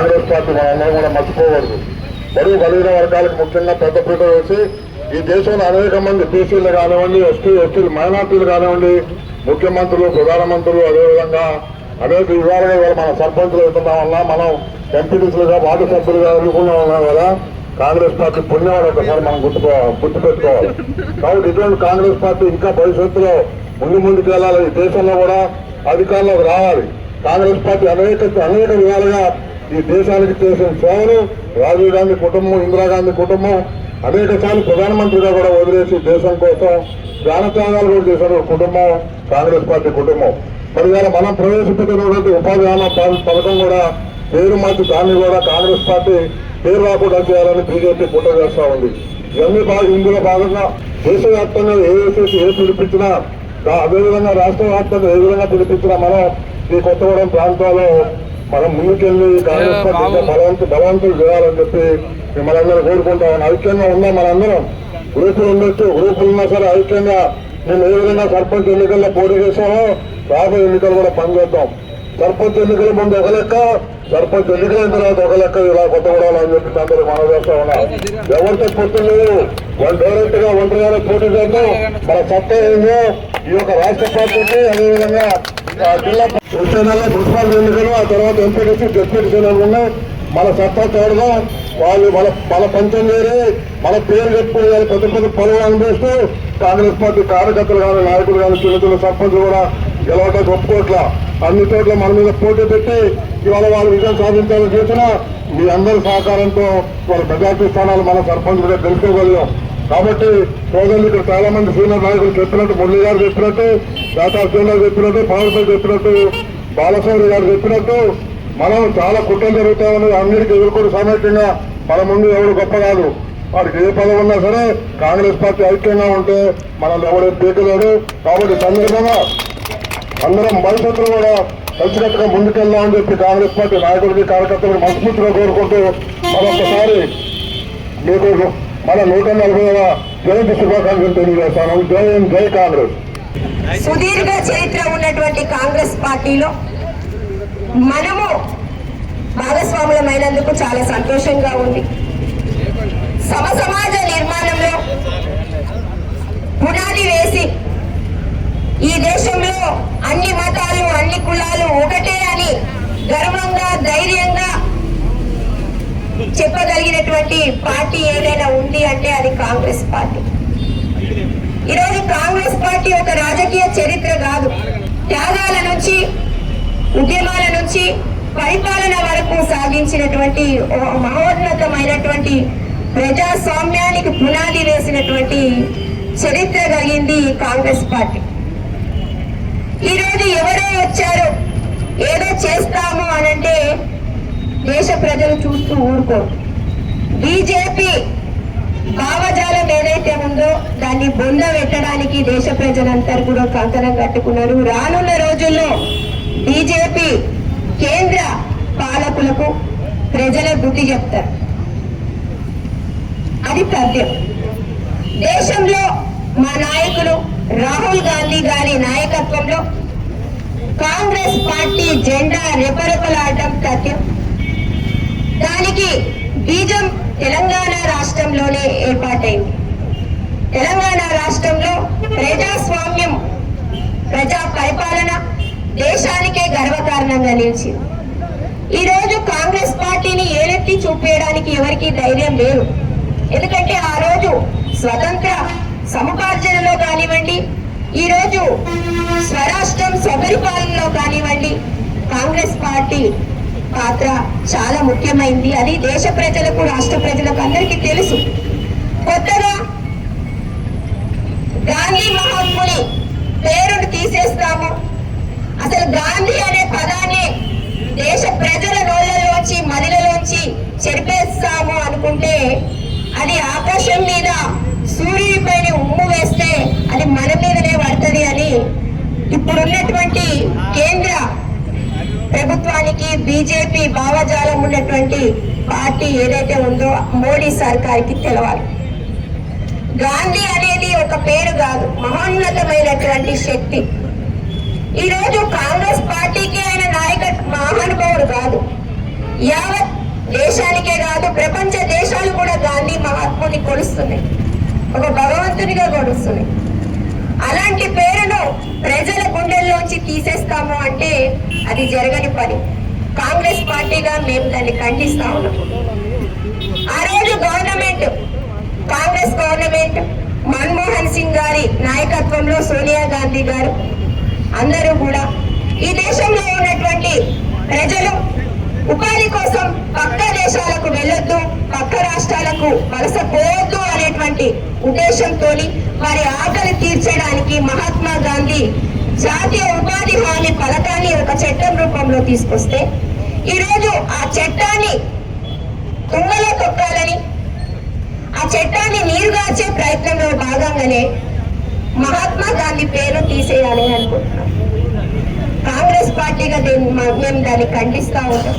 Congress party మనందరం కూడా మర్చిపోకూడదు. బడుగు బలహీన వర్గాలకు ముఖ్యంగా పెద్దపీట వేసి ఈ దేశంలో అనేక మంది బీసీలు కానివ్వండి, ఎస్టీలు మైనార్టీలు కానివ్వండి, ముఖ్యమంత్రులు, ప్రధానమంత్రులు, అదేవిధంగా అనేక విధాలుగా ఇవాళ మన సర్పంచులు అవుతున్న వల్ల మనం ఎంపీటీసీలుగా వార్డు సభ్యులుగా ఎన్నుకునే ఉన్నాం కదా. కాంగ్రెస్ పార్టీ పుణ్యవాడు ఒకసారి మనం గుర్తుపెట్టుకోవాలి. కాబట్టి ఇటువంటి కాంగ్రెస్ పార్టీ ఇంకా భవిష్యత్తులో ముందుకు వెళ్ళాలి. ఈ దేశంలో కూడా అధికారంలోకి రావాలి. కాంగ్రెస్ పార్టీ అనేక విధాలుగా ఈ దేశానికి చేసిన సేవలు, రాజీవ్ గాంధీ కుటుంబం, ఇందిరాగాంధీ కుటుంబం అనేక సార్లు ప్రధానమంత్రిగా కూడా వదిలేసి దేశం కోసం త్యాగాలు కూడా చేసిన కుటుంబం కాంగ్రెస్ పార్టీ కుటుంబం. మరి ఇవాళ మనం ప్రవేశపెట్టినటువంటి ఉపాధి హామీ పథకం కూడా పేరు మార్చి దాన్ని కూడా కాంగ్రెస్ పార్టీ పేరు రాకుండా చేయాలని బీజేపీ కుట్ర చేస్తా ఉంది. ఇవన్నీ ఇందులో భాగంగా దేశవ్యాప్తంగా ఏ పిలిపించినా, అదేవిధంగా రాష్ట్ర వ్యాప్తంగా ఏ విధంగా పిలిపించినా మనం ఈ కొత్తగూడెం ప్రాంతాల్లో మనం ముందుకెళ్ళి కాంగ్రెస్ పార్టీ బలవంతులు చేయాలని చెప్పి మిమ్మల్ని అందరూ కోరుకుంటామని. ఐక్యంగా ఉందా మనందరం? గ్రూపులు ఉండొచ్చు, గ్రూపులు ఉన్నా సరే ఐక్యంగా మేము ఏ విధంగా సర్పంచ్ ఎన్నికల్లో పోటీ చేసామో రాబోయే ఎన్నికలు కూడా పనిచేద్దాం. సర్పంచ్ ఎన్నికల ముందు ఒక లెక్క, సర్పంచ్ ఎన్నికలైన తర్వాత ఒక లెక్క ఇలా కొత్తగూడెం అని చెప్పి అందరూ మనం చేస్తా ఉన్నాం. ఎవరితో పొత్తు లేదు, వాళ్ళు డైరెక్ట్ గా ఒంటరిగానే పోటీ చేద్దాం. మన సత్తా ఏందో ఈ యొక్క రాష్ట్ర పార్టీకి, అదేవిధంగా జిల్లా వచ్చే నెల మున్సిపాలిటీ ఎన్నికలు, ఆ తర్వాత ఎంపీటీసీ డిప్యూటీ ఎన్నికలు ఉన్నాయి. మన సత్తా తోడదాం. వాళ్ళు మన పంచం చేరి మన పేరు చెప్పుకుని పెద్ద పెద్ద పనులు అనిపిస్తూ కాంగ్రెస్ పార్టీ కార్యకర్తలు కానీ, నాయకులు కానీ, చిన్న సర్పంచులు కూడా గెలవటం ఒప్పుకోట్లా. అన్ని చోట్ల మన మీద పోటీ పెట్టి ఇవాళ వాళ్ళు విజయం సాధించాలని చేసినా మీ అందరి సహకారంతో వాళ్ళ మెజార్టీ స్థానాలు మన సర్పంచులుగా గెలుచుకోగలిగాం. కాబట్టి సోదరులు ఇక్కడ చాలా మంది సీనియర్ నాయకులు చెప్పినట్టు, మురళి గారు చెప్పినట్టు, దాతా శ్రీనివాస్ చెప్పినట్టు, పవన్ చెప్పినట్టు, బాలశౌరి గారు చెప్పినట్టు మనం చాలా కుట్రలు జరుగుతామని అన్నిటికీ ఎదుర్కొని సమైక్యంగా మన ముందు ఎవరు గొప్ప కాదు. వాడికి ఏ పదవి ఉన్నా సరే కాంగ్రెస్ పార్టీ ఐక్యంగా ఉంటే మనల్ని ఎవరైతే పీకలేడు. కాబట్టి సందర్భంగా అందరం భవిష్యత్తులో కూడా కలిసికట్టుగా ముందుకెళ్దామని చెప్పి కాంగ్రెస్ పార్టీ నాయకులకి, కార్యకర్తలకు మనస్ఫూర్తిగా కోరుకుంటూ మరొకసారి మీకు మన 140వ జయంతి శుభాకాంక్షలు తెలియజేస్తాను. జై కాంగ్రెస్. సుదీర్ఘ చరిత్ర ఉన్నటువంటి కాంగ్రెస్ పార్టీలో మనము భాగస్వాములమైనందుకు చాలా సంతోషంగా ఉంది. సమాజ నిర్మాణంలో పునాది వేసి ఈ దేశంలో అన్ని మతాలు, అన్ని కులాలు ఒకటే అని గర్వంగా, ధైర్యంగా చెప్పగలిగినటువంటి పార్టీ ఏదైనా ఉంది అంటే అది కాంగ్రెస్ పార్టీ. ఈరోజు కాంగ్రెస్ పార్టీ ఒక రాజకీయ చరిత్ర కాదు, త్యాగాల నుంచి, ఉద్యమాల నుంచి పరిపాలన వరకు సాగించినటువంటి మహోన్నతమైనటువంటి ప్రజాస్వామ్యానికి పునాది వేసినటువంటి చరిత్ర కలిగింది కాంగ్రెస్ పార్టీ. ఈరోజు ఎవరో వచ్చారు ఏదో చేస్తాము అనంటే దేశ ప్రజలు చూస్తూ ఊరుకోరు. బీజేపీ భావజాలం ఏదైతే ఉందో దాన్ని బొంద పెట్టడానికి దేశ ప్రజలందరూ కూడా కంకణం కట్టుకున్నారు. రానున్న రోజుల్లో బీజేపీ కేంద్ర పాలకులకు ప్రజల బుద్ధి చెప్తారు, అది తథ్యం. దేశంలో మా నాయకులు రాహుల్ గాంధీ గారి నాయకత్వంలో కాంగ్రెస్ పార్టీ జెండా రెపరెపలాడటం తథ్యం. దానికి బీజం తెలంగాణ రాష్ట్రంలోనే ఏర్పాటైంది. తెలంగాణ రాష్ట్రంలో ప్రజాస్వామ్యం, ప్రజా పరిపాలన దేశానికే గర్వకారణంగా నిలిచింది. ఈ రోజు కాంగ్రెస్ పార్టీని ఏలెత్తి చూపేయడానికి ఎవరికి ధైర్యం లేదు. ఎందుకంటే ఆ రోజు స్వతంత్ర సముపార్జనలో కానివ్వండి, ఈ రోజు స్వరాష్ట్రం స్వపరిపాలనలో కానివ్వండి, కాంగ్రెస్ పార్టీ పాత్ర చాలా ముఖ్యమైంది. అది దేశ ప్రజలకు, రాష్ట్ర ప్రజలకు అందరికీ తెలుసు. కొత్తగా గాంధీ మహాత్ముని పేరును తీసేస్తాము, అసలు గాంధీ అనే పదాన్ని దేశ ప్రజల నోళ్లలోంచి, మదిలలోంచి చెరిపేస్తాము అనుకుంటే అది ఆకాశం మీద సూర్యుడిపైన ఉమ్ము వేస్తే అది మన మీదనే పడుతుంది అని ఇప్పుడున్నటువంటి కేంద్ర ప్రభుత్వానికి, బీజేపీ భావజాలం ఉన్నటువంటి పార్టీ ఏదైతే ఉందో మోడీ సర్కార్కి తెలవాలి. గాంధీ అనేది ఒక పేరు కాదు, మహోన్నతమైనటువంటి శక్తి. ఈ రోజు కాంగ్రెస్ పార్టీకి ఆయన మహానుభావుడు కాదు. యావత్ దేశానికే కాదు ప్రపంచ దేశాలు కూడా గాంధీ మహాత్ముని కొలుస్తున్నాయి, ఒక భగవంతునిగా కొలుస్తున్నాయి. అలాంటి పేరును ప్రజల గుండెల్లోంచి తీసేస్తాము అంటే అది జరగని పని. కాంగ్రెస్ పార్టీగా మేము దాన్ని ఖండిస్తా ఉన్నాం. ఆ రోజు కాంగ్రెస్ గవర్నమెంట్ మన్మోహన్ సింగ్ గారి నాయకత్వంలో సోనియా గాంధీ గారు అందరూ కూడా ఈ దేశంలో ఉన్నటువంటి ప్రజలు ఉపాధి కోసం పక్క దేశాలకు వెళ్ళొద్దు, పక్క రాష్ట్రాలకు వలస పోవద్దు అనేటువంటి ఉద్దేశంతో వారి ఆకలి తీర్చడానికి మహాత్మా గాంధీ జాతీయ ఉపాధి హామీ పథకాన్ని ఒక చట్టం రూపంలో తీసుకొస్తే ఈరోజు ఆ చట్టాన్ని తుంగలో తొక్కాలని, ఆ చట్టాన్ని నీరుగార్చే ప్రయత్నంలో భాగంగానే మహాత్మా గాంధీ పేరు తీసేయాలని అనుకుంటున్నాం. కాంగ్రెస్ పార్టీగా మేము దాన్ని ఖండిస్తా ఉంటాం.